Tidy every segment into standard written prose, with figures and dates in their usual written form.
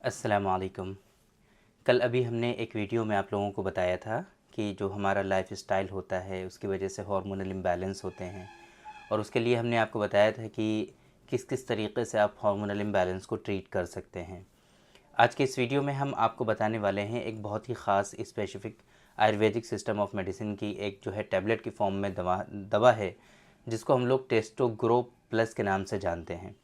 अस्सलाम वालेकुम। कल अभी हमने एक वीडियो में आप लोगों को बताया था कि जो हमारा लाइफ स्टाइल होता है उसकी वजह से हार्मोनल इम्बैलेंस होते हैं, और उसके लिए हमने आपको बताया था कि किस किस तरीक़े से आप हार्मोनल इम्बैलेंस को ट्रीट कर सकते हैं। आज के इस वीडियो में हम आपको बताने वाले हैं एक बहुत ही ख़ास specific Ayurvedic system of medicine की एक जो है टैबलेट की फ़ॉर्म में दवा है, जिसको हम लोग टेस्टोग्रो प्लस के नाम से जानते हैं।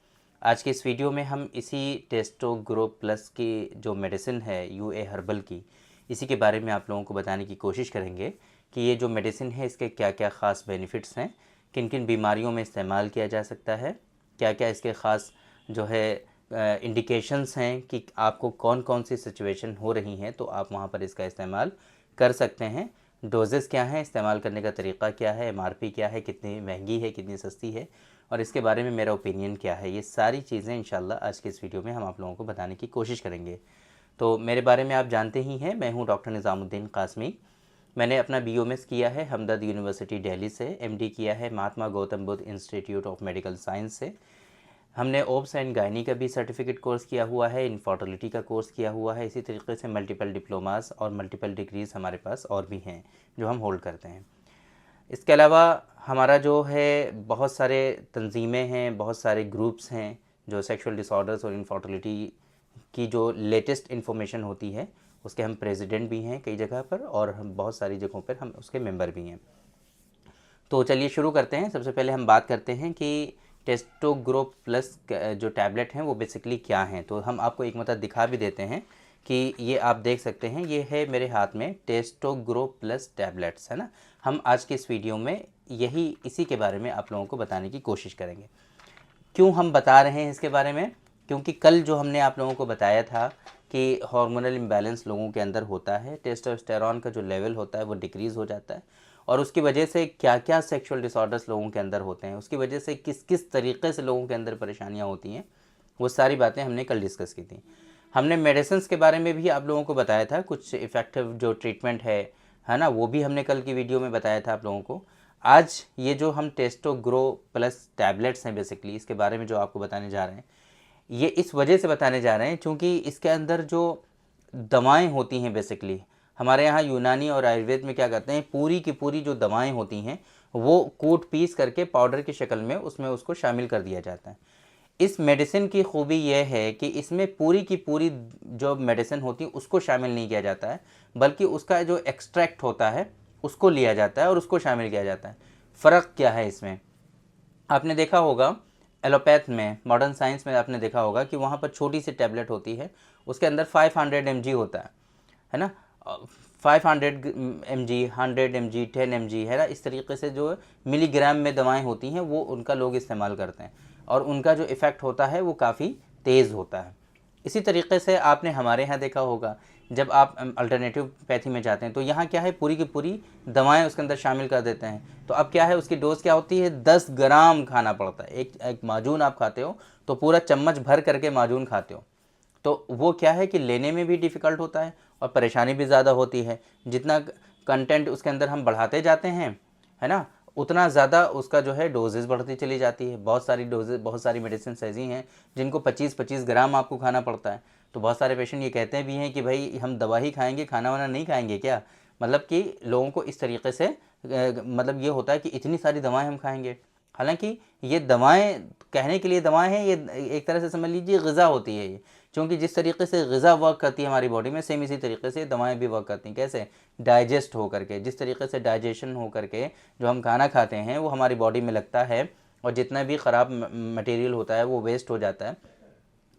आज के इस वीडियो में हम इसी टेस्टोग्रो प्लस की जो मेडिसिन है यूए हर्बल की, इसी के बारे में आप लोगों को बताने की कोशिश करेंगे कि ये जो मेडिसिन है इसके क्या क्या ख़ास बेनिफिट्स हैं, किन किन बीमारियों में इस्तेमाल किया जा सकता है, क्या क्या इसके ख़ास जो है इंडिकेशंस हैं कि आपको कौन कौन सी सिचुएशन हो रही हैं तो आप वहाँ पर इसका इस्तेमाल कर सकते हैं। डोजेस क्या हैं, इस्तेमाल करने का तरीक़ा क्या है, एमआरपी क्या है, कितनी महंगी है, कितनी सस्ती है, और इसके बारे में मेरा ओपिनियन क्या है, ये सारी चीज़ें इंशाल्लाह आज के इस वीडियो में हम आप लोगों को बताने की कोशिश करेंगे। तो मेरे बारे में आप जानते ही हैं, मैं हूँ डॉक्टर निज़ामुद्दीन कासमी। मैंने अपना बीओएमएस किया है हमदर्द यूनिवर्सिटी दिल्ली से, एमडी किया है Mahatma Gautam Buddha institute of medical science से। हमने ओब्स एंड गायनी का भी सर्टिफिकेट कोर्स किया हुआ है, इनफर्टिलिटी का कोर्स किया हुआ है। इसी तरीके से मल्टीपल डिप्लोमास और मल्टीपल डिग्रीज़ हमारे पास और भी हैं जो हम होल्ड करते हैं। इसके अलावा हमारा जो है बहुत सारे तंजीमें हैं, बहुत सारे ग्रुप्स हैं जो सेक्सुअल डिसऑर्डर्स और इनफर्टिलिटी की जो लेटेस्ट इन्फॉर्मेशन होती है उसके हम प्रेसिडेंट भी हैं कई जगह पर, और हम बहुत सारी जगहों पर हम उसके मेंबर भी हैं। तो चलिए शुरू करते हैं। सबसे पहले हम बात करते हैं कि टेस्टोग्रो प्लस जो टैबलेट हैं वो बेसिकली क्या हैं। तो हम आपको एक मतलब दिखा भी देते हैं कि ये आप देख सकते हैं, ये है मेरे हाथ में टेस्टोग्रो प्लस टैबलेट्स, है ना। हम आज के इस वीडियो में इसी के बारे में आप लोगों को बताने की कोशिश करेंगे। क्यों हम बता रहे हैं इसके बारे में? क्योंकि कल जो हमने आप लोगों को बताया था कि हार्मोनल इम्बैलेंस लोगों के अंदर होता है, टेस्टोस्टेरॉन का जो लेवल होता है वो डिक्रीज़ हो जाता है, और उसकी वजह से क्या क्या सेक्सुअल डिसऑर्डर्स लोगों के अंदर होते हैं, उसकी वजह से किस किस तरीके से लोगों के अंदर परेशानियां होती हैं, वो सारी बातें हमने कल डिस्कस की थी। हमने मेडिसिन्स के बारे में भी आप लोगों को बताया था, कुछ इफ़ेक्टिव जो ट्रीटमेंट है ना, वो भी हमने कल की वीडियो में बताया था आप लोगों को। आज ये जो हम टेस्टोग्रो प्लस टैबलेट्स हैं बेसिकली, इसके बारे में जो आपको बताने जा रहे हैं, ये इस वजह से बताने जा रहे हैं क्योंकि इसके अंदर जो दवाएं होती हैं बेसिकली, हमारे यहाँ यूनानी और आयुर्वेद में क्या करते हैं, पूरी की पूरी जो दवाएं होती हैं वो कूट पीस करके पाउडर की शक्ल में उसमें उसको शामिल कर दिया जाता है। इस मेडिसिन की खूबी यह है कि इसमें पूरी की पूरी जो मेडिसिन होती है उसको शामिल नहीं किया जाता है, बल्कि उसका जो एक्सट्रैक्ट होता है उसको लिया जाता है और उसको शामिल किया जाता है। फ़र्क क्या है इसमें? आपने देखा होगा एलोपैथ में, मॉडर्न साइंस में आपने देखा होगा कि वहाँ पर छोटी सी टैबलेट होती है, उसके अंदर 500 mg होता है ना। 500 mg, 100 mg, 10 mg, है ना। इस तरीके से जो मिलीग्राम में दवाएं होती हैं वो उनका लोग इस्तेमाल करते हैं, और उनका जो इफ़ेक्ट होता है वो काफ़ी तेज़ होता है। इसी तरीके से आपने हमारे यहाँ देखा होगा जब आप अल्टरनेटिव पैथी में जाते हैं तो यहाँ क्या है, पूरी की पूरी दवाएं उसके अंदर शामिल कर देते हैं। तो अब क्या है, उसकी डोज क्या होती है, 10 ग्राम खाना पड़ता है। एक माजून आप खाते हो तो पूरा चम्मच भर करके माजून खाते हो, तो वो क्या है कि लेने में भी डिफ़िकल्ट होता है और परेशानी भी ज़्यादा होती है। जितना कंटेंट उसके अंदर हम बढ़ाते जाते हैं, है ना, उतना ज़्यादा उसका जो है डोजेज़ बढ़ती चली जाती है। बहुत सारी डोजेज़, बहुत सारी मेडिसिन ऐसी हैं जिनको 25-25 ग्राम आपको खाना पड़ता है। तो बहुत सारे पेशेंट ये कहते भी हैं कि भाई हम दवा ही खाएंगे, खाना वाना नहीं खाएंगे क्या? मतलब कि लोगों को इस तरीके से मतलब ये होता है कि इतनी सारी दवाएं हम खाएंगे। हालांकि ये दवाएं कहने के लिए दवाएं हैं, ये एक तरह से समझ लीजिए ग़िज़ा होती है ये। क्योंकि जिस तरीके से ग़िज़ा वर्क करती है हमारी बॉडी में, सेम इसी तरीके से दवाएं भी वर्क करती हैं। कैसे? डाइजेस्ट हो करके, जिस तरीके से डाइजेशन हो करके जो हम खाना खाते हैं वो हमारी बॉडी में लगता है, और जितना भी ख़राब मटेरियल होता है वो वेस्ट हो जाता है,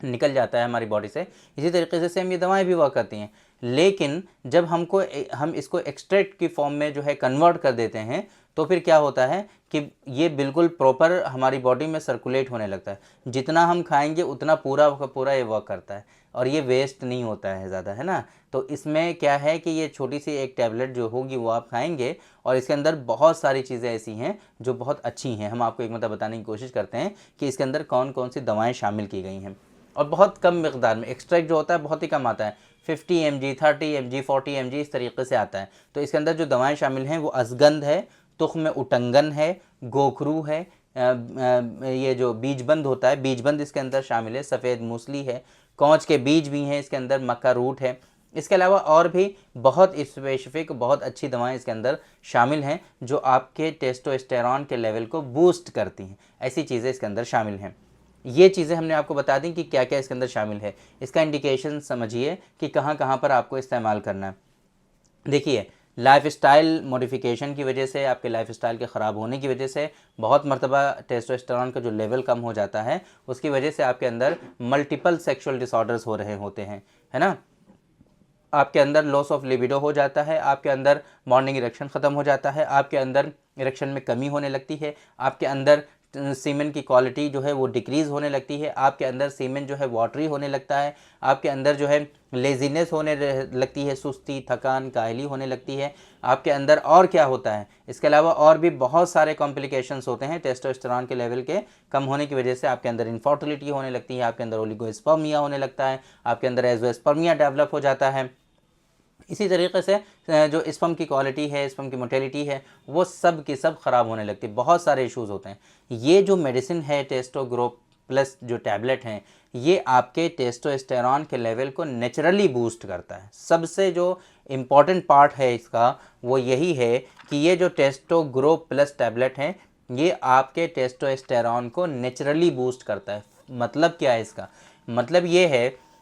निकल जाता है हमारी बॉडी से। इसी तरीके से सेम ये दवाएं भी वर्क करती हैं। लेकिन जब हम इसको एक्सट्रैक्ट की फॉर्म में जो है कन्वर्ट कर देते हैं, तो फिर क्या होता है कि ये बिल्कुल प्रॉपर हमारी बॉडी में सर्कुलेट होने लगता है। जितना हम खाएंगे उतना पूरा का पूरा ये वर्क करता है, और ये वेस्ट नहीं होता है ज़्यादा, है ना। तो इसमें क्या है कि ये छोटी सी एक टैबलेट जो होगी वो आप खाएंगे, और इसके अंदर बहुत सारी चीज़ें ऐसी हैं जो बहुत अच्छी हैं। हम आपको एक मतलब बताने की कोशिश करते हैं कि इसके अंदर कौन कौन सी दवाएँ शामिल की गई हैं, और बहुत कम मिकदार में। एक्सट्रैक्ट जो होता है बहुत ही कम आता है, 50 mg, 30 mg, 40 mg, इस तरीके से आता है। तो इसके अंदर जो दवाएं शामिल हैं वो अजगंध है, तुख्म उटंगन है, गोखरू है, ये जो बीजबंद होता है, बीजबंद इसके अंदर शामिल है, सफ़ेद मूसली है, कौच के बीज भी हैं इसके अंदर, मक्का रूट है। इसके अलावा और भी बहुत स्पेसिफिक, बहुत अच्छी दवाएं इसके अंदर शामिल हैं जो आपके टेस्टोस्टेरॉन के लेवल को बूस्ट करती हैं। ऐसी चीज़ें इसके अंदर शामिल हैं। ये चीज़ें हमने आपको बता दी कि क्या क्या इसके अंदर शामिल है। इसका इंडिकेशन समझिए कि कहाँ कहाँ पर आपको इस्तेमाल करना है। देखिए, लाइफस्टाइल मॉडिफिकेशन की वजह से, आपके लाइफस्टाइल के ख़राब होने की वजह से बहुत मर्तबा टेस्टोस्टेरॉन का जो लेवल कम हो जाता है, उसकी वजह से आपके अंदर मल्टीपल सेक्सुअल डिसऑर्डर्स हो रहे होते हैं, है ना। आपके अंदर लॉस ऑफ लिबिडो हो जाता है, आपके अंदर मॉर्निंग इरेक्शन ख़त्म हो जाता है, आपके अंदर इरेक्शन में कमी होने लगती है, आपके अंदर सीमेन की क्वालिटी जो है वो डिक्रीज़ होने लगती है, आपके अंदर सीमेन जो है वाटरी होने लगता है, आपके अंदर जो है लेजीनेस होने लगती है, सुस्ती, थकान, काहली होने लगती है आपके अंदर। और क्या होता है इसके अलावा, और भी बहुत सारे कॉम्प्लिकेशंस होते हैं टेस्टोस्टेरॉन के लेवल के कम होने की वजह से। आपके अंदर इनफर्टिलिटी होने लगती है, आपके अंदर ओलिगोस्पर्मिया होने लगता है, आपके अंदर एज़ोस्पर्मिया डेवलप हो जाता है। इसी तरीके से जो स्पर्म की क्वालिटी है, स्पर्म की मोटेलिटी है, वो सब की सब ख़राब होने लगती है। बहुत सारे इश्यूज़ होते हैं। ये जो मेडिसिन है टेस्टोग्रो प्लस जो टैबलेट हैं, ये आपके टेस्टोस्टेरॉन के लेवल को नेचुरली बूस्ट करता है। सबसे जो इम्पॉर्टेंट पार्ट है इसका वो यही है कि ये जो टेस्टोग्रो प्लस टैबलेट हैं, ये आपके टेस्टोस्टेरॉन को नेचुरली बूस्ट करता है। मतलब क्या है इसका? मतलब ये है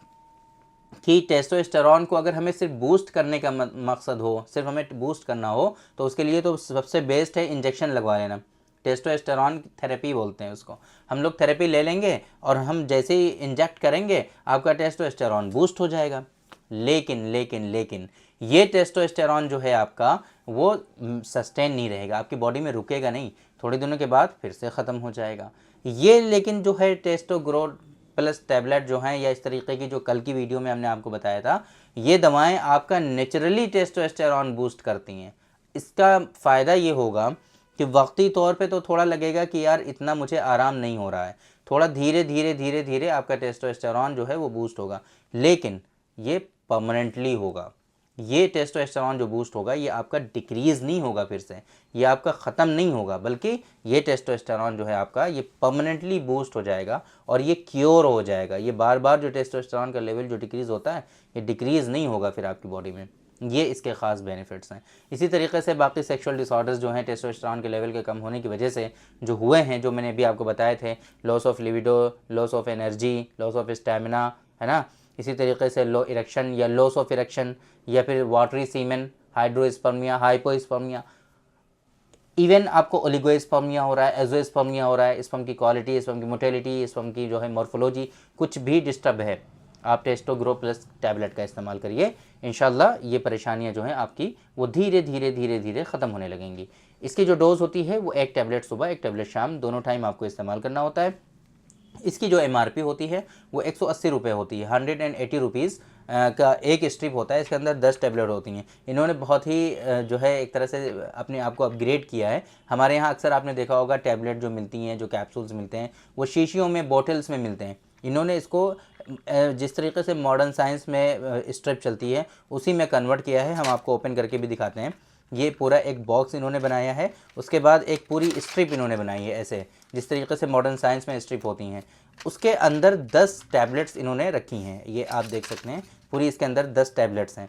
कि टेस्टोस्टेरॉन को अगर हमें सिर्फ बूस्ट करने का मकसद हो, सिर्फ हमें बूस्ट करना हो, तो उसके लिए तो सबसे बेस्ट है इंजेक्शन लगवा लेना। टेस्टोस्टेरॉन थेरेपी बोलते हैं उसको। हम लोग थेरेपी ले लेंगे और हम जैसे ही इंजेक्ट करेंगे आपका टेस्टोस्टेरॉन बूस्ट हो जाएगा। लेकिन लेकिन लेकिन ये टेस्टोस्टेरॉन जो है आपका, वो सस्टेन नहीं रहेगा, आपकी बॉडी में रुकेगा नहीं, थोड़े दिनों के बाद फिर से ख़त्म हो जाएगा। ये लेकिन जो है टेस्टोग्रो प्लस टैबलेट जो हैं, या इस तरीके की जो कल की वीडियो में हमने आपको बताया था, ये दवाएं आपका नेचुरली टेस्टोस्टेरॉन बूस्ट करती हैं। इसका फ़ायदा ये होगा कि वक्ती तौर पे तो थोड़ा लगेगा कि यार इतना मुझे आराम नहीं हो रहा है, थोड़ा धीरे धीरे धीरे धीरे आपका टेस्टोस्टेरॉन जो है वो बूस्ट होगा, लेकिन ये परमानेंटली होगा। ये टेस्टोस्टेरॉन जो बूस्ट होगा ये आपका डिक्रीज़ नहीं होगा, फिर से ये आपका ख़त्म नहीं होगा, बल्कि ये टेस्टोस्टेरॉन जो है आपका ये परमानेंटली बूस्ट हो जाएगा और ये क्योर हो जाएगा। ये बार बार जो टेस्टोस्टेरॉन का लेवल जो डिक्रीज़ होता है, ये डिक्रीज़ नहीं होगा फिर आपकी बॉडी में। ये इसके ख़ास बेनिफिट्स हैं। इसी तरीके से बाकी सेक्सुअल डिसऑर्डर्स जो हैं टेस्टोस्टेरॉन के लेवल के कम होने की वजह से जो हुए हैं, जो मैंने अभी आपको बताए थे, loss of libido, loss of energy, loss of stamina, है ना। इसी तरीके से लो इरेक्शन या लॉस ऑफ इरेक्शन, या फिर वाटरी सीमेन, हाइड्रोस्पर्मिया, हाइपोस्पर्मिया, इवन आपको ओलिगोस्पर्मिया हो रहा है, एज़ोस्पर्मिया हो रहा है, स्पर्म की क्वालिटी, स्पर्म की मोटेलिटी, स्पर्म की जो है मॉर्फोलॉजी कुछ भी डिस्टर्ब है, आप टेस्टोग्रो प्लस टैबलेट का इस्तेमाल करिए। इंशाल्लाह ये परेशानियां जो हैं आपकी वो धीरे धीरे धीरे धीरे ख़त्म होने लगेंगी। इसकी जो डोज़ होती है वो एक टैबलेट सुबह, एक टैबलेट शाम, दोनों टाइम आपको इस्तेमाल करना होता है। इसकी जो MRP होती है वो 180 रुपये होती है, 180 रुपीज़ का एक स्ट्रिप होता है। इसके अंदर 10 टैबलेट होती हैं। इन्होंने बहुत ही जो है एक तरह से अपने आप को अपग्रेड किया है। हमारे यहाँ अक्सर आपने देखा होगा टैबलेट जो मिलती हैं, जो कैप्सूल्स मिलते हैं, वो शीशियों में, बॉटल्स में मिलते हैं। इन्होंने इसको जिस तरीके से मॉडर्न साइंस में स्ट्रिप चलती है उसी में कन्वर्ट किया है। हम आपको ओपन करके भी दिखाते हैं। ये पूरा एक बॉक्स इन्होंने बनाया है, उसके बाद एक पूरी स्ट्रिप इन्होंने बनाई है, ऐसे जिस तरीके से मॉडर्न साइंस में स्ट्रिप होती हैं। उसके अंदर 10 टैबलेट्स इन्होंने रखी हैं, ये आप देख सकते हैं। पूरी इसके अंदर 10 टैबलेट्स हैं।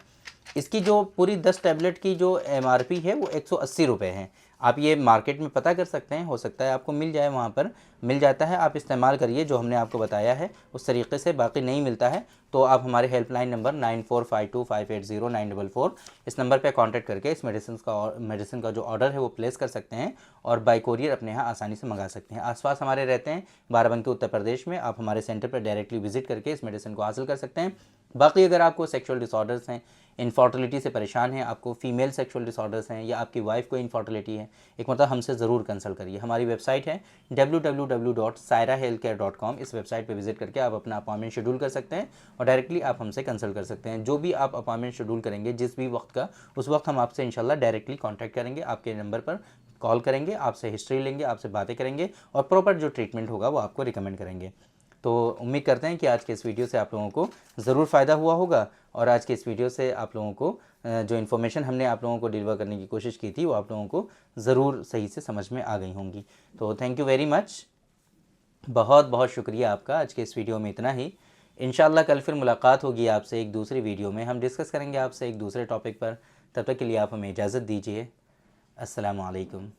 इसकी जो पूरी 10 टैबलेट की जो MRP है वो 180 रुपये है। आप ये मार्केट में पता कर सकते हैं, हो सकता है आपको मिल जाए, वहाँ पर मिल जाता है। आप इस्तेमाल करिए जो हमने आपको बताया है उस तरीके से। बाकी नहीं मिलता है तो आप हमारे हेल्पलाइन नंबर 9452580944 इस नंबर पर कांटेक्ट करके इस मेडिसिन का जो ऑर्डर है वो प्लेस कर सकते हैं और बाय कोरियर अपने यहाँ आसानी से मंगा सकते हैं। आसपास हमारे रहते हैं बाराबंकी उत्तर प्रदेश में, आप हमारे सेंटर पर डायरेक्टली विजिट करके इस मेडिसिन को हासिल कर सकते हैं। बाकी अगर आपको सेक्सुअल डिसऑर्डर्स हैं, इनफर्टिलिटी से परेशान हैं, आपको फीमेल सेक्सुअल डिसऑर्डर्स हैं, या आपकी वाइफ को इनफर्टिलिटी है, एक मतलब हमसे ज़रूर कंसल्ट करिए। हमारी वेबसाइट है www.sairahealthcare.com। इस वेबसाइट पे विजिट करके आप अपना अपॉइंटमेंट शेड्यूल कर सकते हैं और डायरेक्टली आप हमसे कंसल्ट कर सकते हैं। जो भी आप अपॉइंटमेंट शेड्यूल करेंगे जिस भी वक्त का, उस वक्त हम आपसे इंशाल्लाह डायरेक्टली कॉन्टैक्ट करेंगे, आपके नंबर पर कॉल करेंगे, आपसे हिस्ट्री लेंगे, आपसे बातें करेंगे और प्रॉपर जो ट्रीटमेंट होगा वो आपको रिकमेंड करेंगे। तो उम्मीद करते हैं कि आज के इस वीडियो से आप लोगों को ज़रूर फ़ायदा हुआ होगा और आज के इस वीडियो से आप लोगों को जो इन्फॉर्मेशन हमने आप लोगों को डिलीवर करने की कोशिश की थी वो आप लोगों को ज़रूर सही से समझ में आ गई होंगी। तो थैंक यू वेरी मच, बहुत बहुत शुक्रिया आपका। आज के इस वीडियो में इतना ही। इंशाल्लाह कल फिर मुलाकात होगी आपसे एक दूसरी वीडियो में, हम डिस्कस करेंगे आपसे एक दूसरे टॉपिक पर। तब तक के लिए आप हमें इजाज़त दीजिए। अस्सलामु अलैकुम।